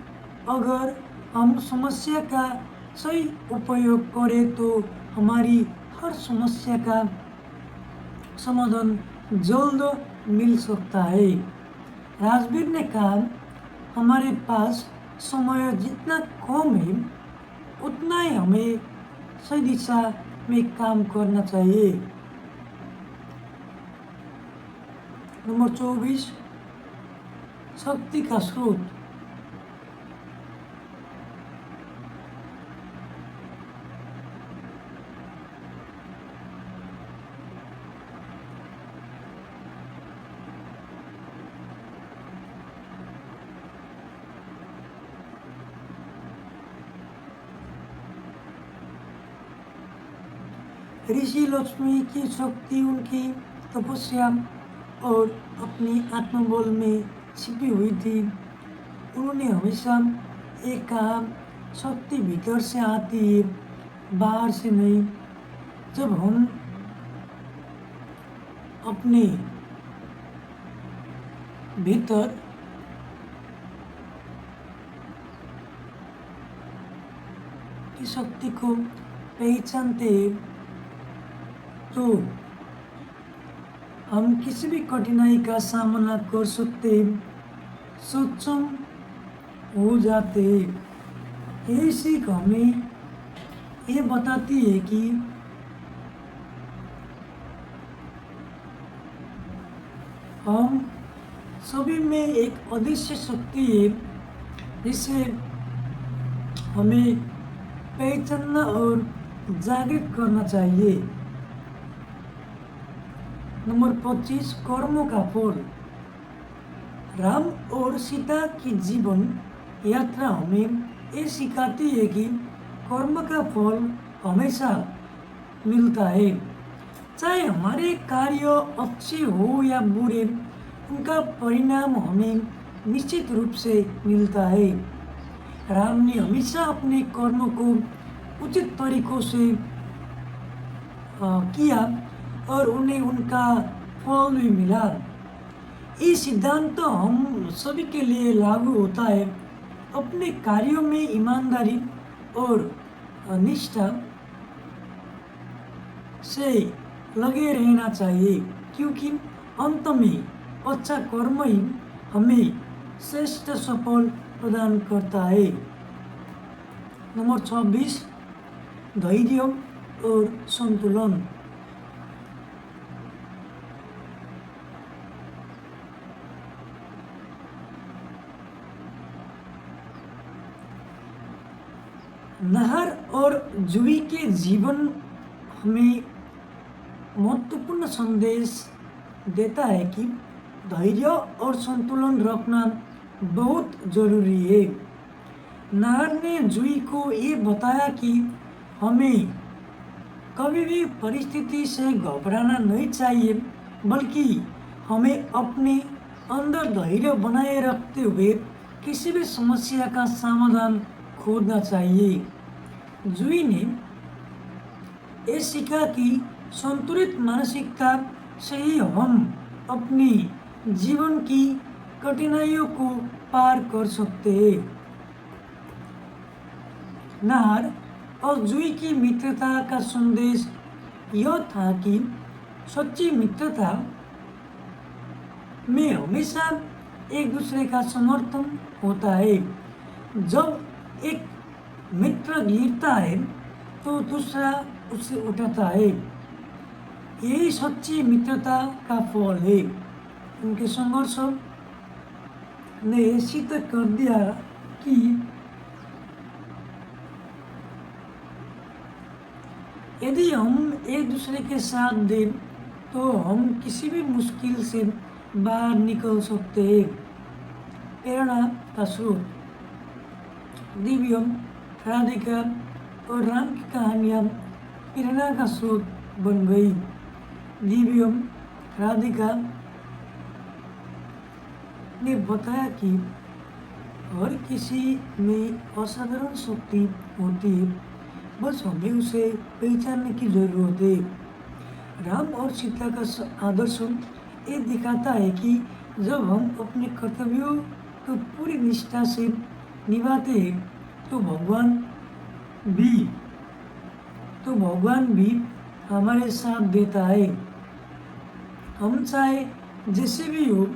अगर हम समस्या का सही उपयोग करें तो हमारी हर समस्या का समाधान जल्द मिल सकता है। राजवीर ने कहा, हमारे पास समय जितना कम है उतना ही हमें सही दिशा में काम करना चाहिए। नंबर 24, शक्ति का स्रोत। ऋषि लक्ष्मी की शक्ति उनकी तपस्या और अपनी आत्मबल में छिपी हुई थी। उन्होंने हमेशा ये कहा, शक्ति भीतर से आती है, बाहर से नहीं। जब हम अपने भीतर की शक्ति को पहचानते हैं तो हम किसी भी कठिनाई का सामना कर सकते हैं, सक्षम हो जाते हैं। ये सीख हमें ये बताती है कि हम सभी में एक अदृश्य शक्ति है जिसे हमें पहचानना और जागृत करना चाहिए। नंबर 25, कर्मों का फल। राम और सीता की जीवन यात्रा हमें ये सिखाती है कि कर्म का फल हमेशा मिलता है। चाहे हमारे कार्य अच्छे हो या बुरे, उनका परिणाम हमें निश्चित रूप से मिलता है। राम ने हमेशा अपने कर्मों को उचित तरीकों से किया और उन्हें उनका फल भी मिला। ये सिद्धांत तो हम सभी के लिए लागू होता है। अपने कार्यों में ईमानदारी और निष्ठा से लगे रहना चाहिए, क्योंकि अंत में अच्छा कर्म ही हमें श्रेष्ठ सफल प्रदान करता है। नंबर 26, धैर्य और संतुलन। नाहर और जूही के जीवन हमें महत्वपूर्ण संदेश देता है कि धैर्य और संतुलन रखना बहुत जरूरी है। नाहर ने जूही को ये बताया कि हमें कभी भी परिस्थिति से घबराना नहीं चाहिए, बल्कि हमें अपने अंदर धैर्य बनाए रखते हुए किसी भी समस्या का समाधान खोजना चाहिए। जूही ने ये सीखा कि संतुलित मानसिकता से ही हम अपनी जीवन की कठिनाइयों को पार कर सकते हैं। नाहर और जूही की मित्रता का संदेश यह था कि सच्ची मित्रता में हमेशा एक दूसरे का समर्थन होता है। जब एक मित्र गिरता है तो दूसरा उसे उठाता है। यही सच्ची मित्रता का फल है। उनके संघर्षों ने सिद्ध कर दिया कि यदि हम एक दूसरे के साथ दें तो हम किसी भी मुश्किल से बाहर निकल सकते हैं। प्रेरणा का स्रोत दिव्यम, राधिका और राम की कहानियाँ प्रेरणा का स्रोत बन गई। दिव्यम राधिका ने बताया कि हर किसी में असाधारण शक्ति होती है, बस हमें उसे पहचानने की जरूरत है। राम और सीता का आदर्श ये दिखाता है कि जब हम अपने कर्तव्यों को पूरी निष्ठा से निभाते हैं तो भगवान भी हमारे साथ देता है। हम चाहे जैसे भी हो,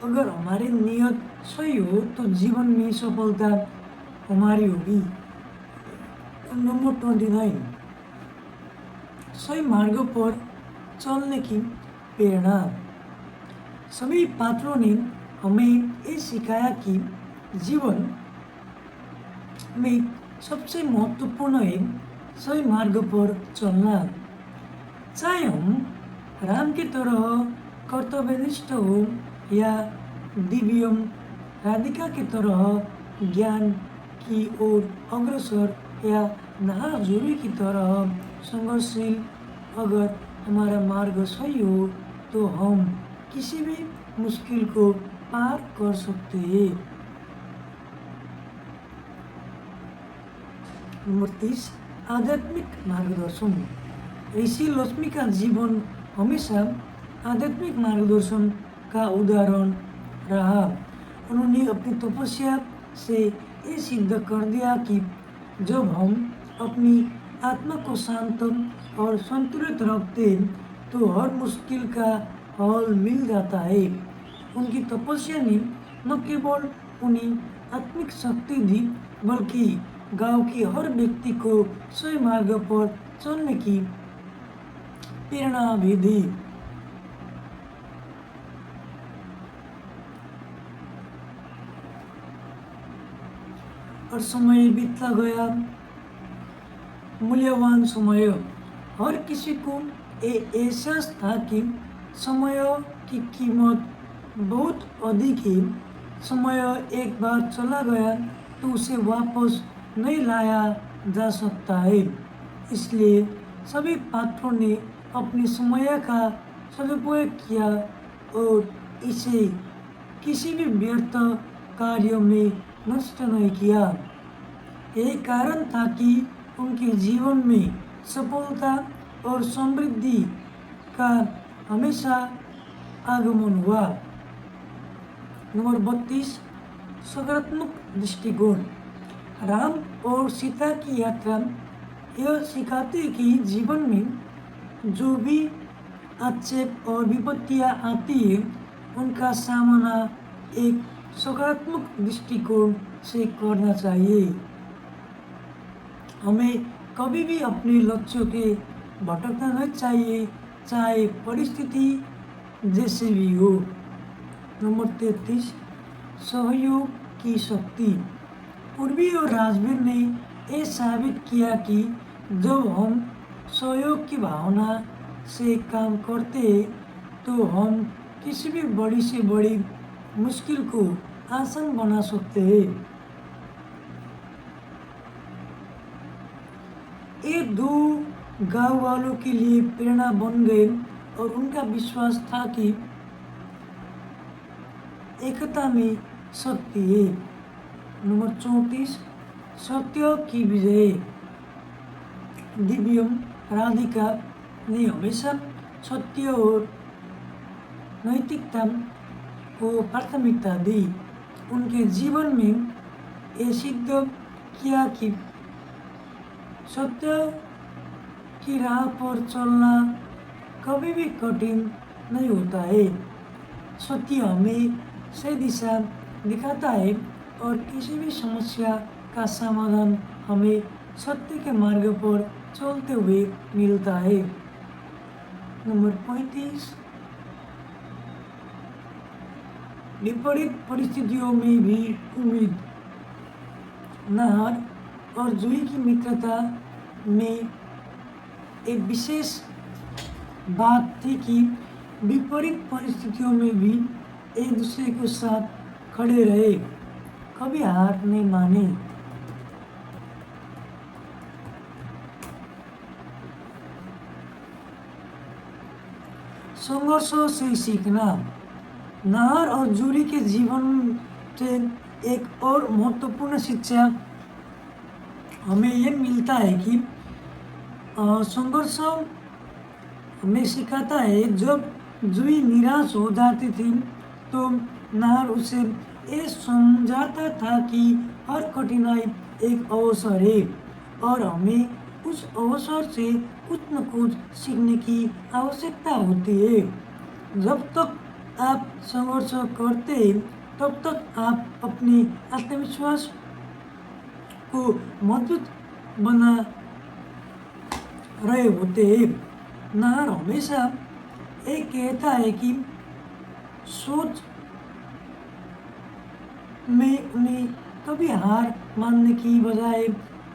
अगर हमारी नियत सही हो तो जीवन में सफलता हमारी होगी। नंबर 29, सही मार्ग पर चलने की प्रेरणा। सभी पात्रों ने हमें ये सिखाया कि जीवन में सबसे महत्वपूर्ण है सही मार्ग पर चलना। चाहे हम राम की तरह कर्तव्यनिष्ठ हो या दिव्यम राधिका की तरह ज्ञान की ओर अग्रसर या नाहरजोरी की तरह संघर्षशील, अगर हमारा मार्ग सही हो तो हम किसी भी मुश्किल को पार कर सकते हैं। नंबर 30, आध्यात्मिक मार्गदर्शन। ऋषि लक्ष्मी का जीवन हमेशा आध्यात्मिक मार्गदर्शन का उदाहरण रहा। उन्होंने अपनी तपस्या से ये सिद्ध कर दिया कि जब हम अपनी आत्मा को शांत और संतुलित रखते तो हर मुश्किल का हल मिल जाता है। उनकी तपस्या ने न केवल उन्हें आत्मिक शक्ति दी बल्कि गांव के हर व्यक्ति को सही मार्ग पर चलने की प्रेरणा भी दी। और समय बीतता गया, मूल्यवान समय। हर किसी को एहसास था कि समय की कीमत बहुत अधिक है। समय एक बार चला गया तो उसे वापस नहीं लाया जा सकता है। इसलिए सभी पात्रों ने अपने समय का सदुपयोग किया और इसे किसी भी व्यर्थ कार्य में नष्ट नहीं किया। यही कारण था कि उनके जीवन में सफलता और समृद्धि का हमेशा आगमन हुआ। नंबर 32, सकारात्मक दृष्टिकोण। राम और सीता की यात्रा यह सिखाती है कि जीवन में जो भी आक्षेप और विपत्तियां आती है उनका सामना एक सकारात्मक दृष्टिकोण से करना चाहिए। हमें कभी भी अपने लक्ष्यों के भटकना नहीं चाहिए, चाहे परिस्थिति जैसे भी हो। नंबर 33, सहयोग की शक्ति। पूर्वी और राजवीर ने यह साबित किया कि जब हम सहयोग की भावना से काम करते हैं तो हम किसी भी बड़ी से बड़ी मुश्किल को आसान बना सकते हैं। ये दो गांव वालों के लिए प्रेरणा बन गए और उनका विश्वास था कि एकता में शक्ति है। नंबर 34, सत्य की विजय। दिव्यम राधिका ने हमेशा सत्य और नैतिकता को प्राथमिकता दी। उनके जीवन में ये सिद्ध किया कि सत्य की राह पर चलना कभी भी कठिन नहीं होता है। सत्य हमें सही दिशा दिखाता है और किसी भी समस्या का समाधान हमें सत्य के मार्ग पर चलते हुए मिलता है। नंबर 35, विपरीत परिस्थितियों में भी उम्मीद। नाहर और जूही की मित्रता में एक विशेष बात थी कि विपरीत परिस्थितियों में भी एक दूसरे के साथ खड़े रहे, कभी हार नहीं माने। संघर्षों से सीखना। नाहर और जूही के जीवन से एक और महत्वपूर्ण शिक्षा हमें यह मिलता है कि संघर्ष हमें सिखाता है। जब जूही निराश हो जाती थी तो नाहर उसे ये समझाता था कि हर कठिनाई एक अवसर है और हमें उस अवसर से कुछ न कुछ सीखने की आवश्यकता होती है। जब तक आप संघर्ष करते हैं तब तक आप अपने आत्मविश्वास को मजबूत बना रहे होते हैं। नाहर हमेशा ये कहता है कि सोच में उन्हें कभी हार मानने की बजाय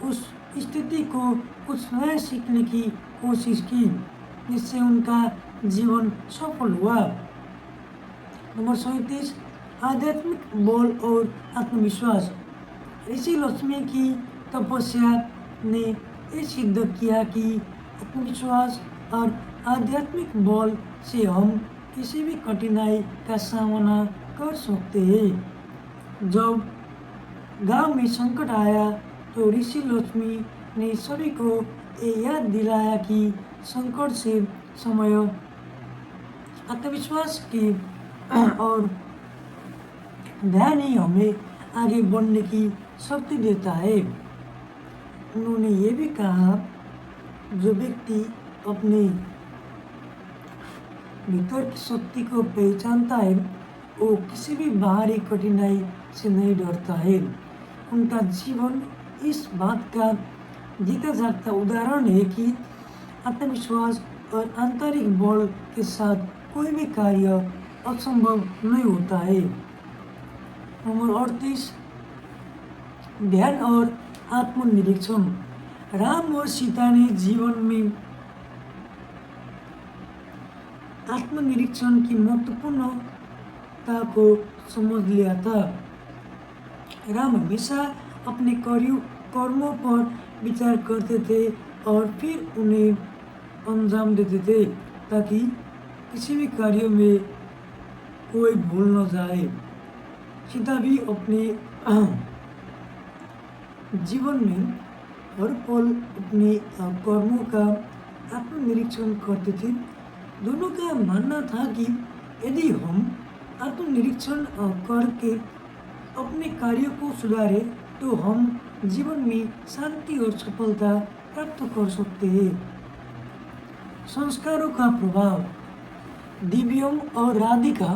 उस स्थिति को कुछ नया सीखने की कोशिश की, जिससे उनका जीवन सफल हुआ। नंबर 37, आध्यात्मिक बल और आत्मविश्वास। ऋषि लक्ष्मी की तपस्या ने ये सिद्ध किया कि आत्मविश्वास और आध्यात्मिक बल से हम किसी भी कठिनाई का सामना कर सकते हैं। जब गांव में संकट आया तो ऋषि लक्ष्मी ने सभी को ये याद दिलाया कि संकट से समय आत्मविश्वास के और ध्यान ही हमें आगे बढ़ने की शक्ति देता है। उन्होंने ये भी कहा, जो व्यक्ति अपने भीतर की शक्ति को पहचानता है वो किसी भी बाहरी कठिनाई से नहीं डरता है। उनका जीवन इस बात का जीता जागता उदाहरण है कि आत्मविश्वास और आंतरिक बल के साथ कोई भी कार्य असंभव नहीं होता है। नंबर 38, ध्यान और आत्मनिरीक्षण। राम और सीता ने जीवन में आत्मनिरीक्षण की महत्वपूर्णता को समझ लिया था। राम हमेशा अपने कर्मों पर विचार करते थे और फिर उन्हें अंजाम देते थे ताकि किसी भी कार्य में कोई भूल न जाए। सीता भी अपने जीवन में हर पल अपने कर्मों का आत्मनिरीक्षण करते थे। दोनों का मानना था कि यदि हम आत्मनिरीक्षण करके अपने कार्यों को सुधारें तो हम जीवन में शांति और सफलता प्राप्त कर सकते हैं। संस्कारों का प्रभाव। दिव्यम और राधिका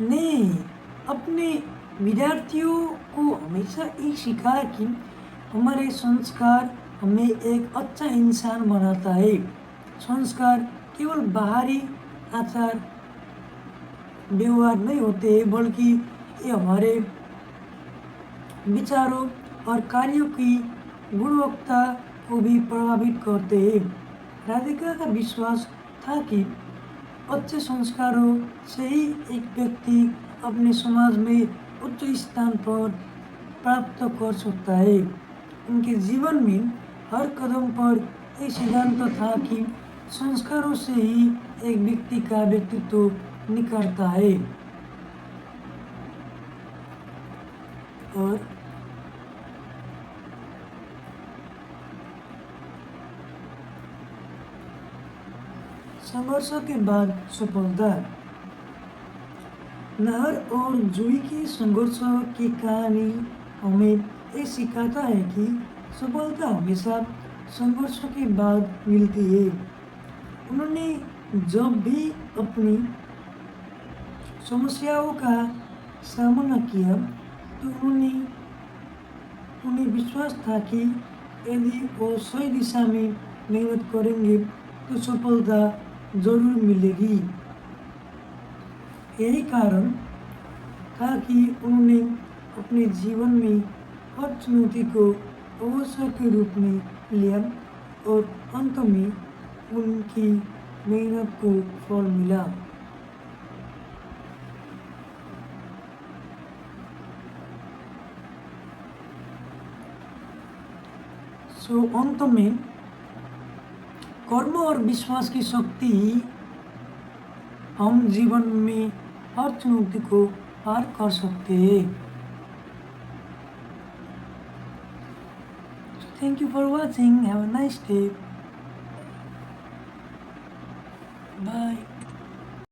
ने अपने विद्यार्थियों को हमेशा ये सिखाया कि हमारे संस्कार हमें एक अच्छा इंसान बनाता है। संस्कार केवल बाहरी आचार व्यवहार नहीं होते बल्कि ये हमारे विचारों और कार्यों की गुणवत्ता को भी प्रभावित करते हैं। राधिका का विश्वास था कि अच्छे संस्कारों से ही एक व्यक्ति अपने समाज में उच्च स्थान पर प्राप्त कर सकता है। उनके जीवन में हर कदम पर एक सिद्धांत था कि संस्कारों से ही एक व्यक्ति का व्यक्तित्व निखरता है। और संघर्ष के बाद सफलता। नाहर और जूही की संघर्ष की कहानी हमें ये सिखाता है कि सफलता हमेशा संघर्ष के बाद मिलती है। उन्होंने जब भी अपनी समस्याओं का सामना किया तो उन्हें विश्वास था कि यदि वो सही दिशा में मेहनत करेंगे तो सफलता जरूर मिलेगी। यही कारण था कि उन्होंने अपने जीवन में हर चुनौती को अवसर के रूप में लिया और अंत में उनकी मेहनत को फल मिला। सो अंत में कर्म और विश्वास की शक्ति ही हम जीवन में हर चुनौती को पार कर सकते हैं। Thank you for watching. Have a nice day. Bye.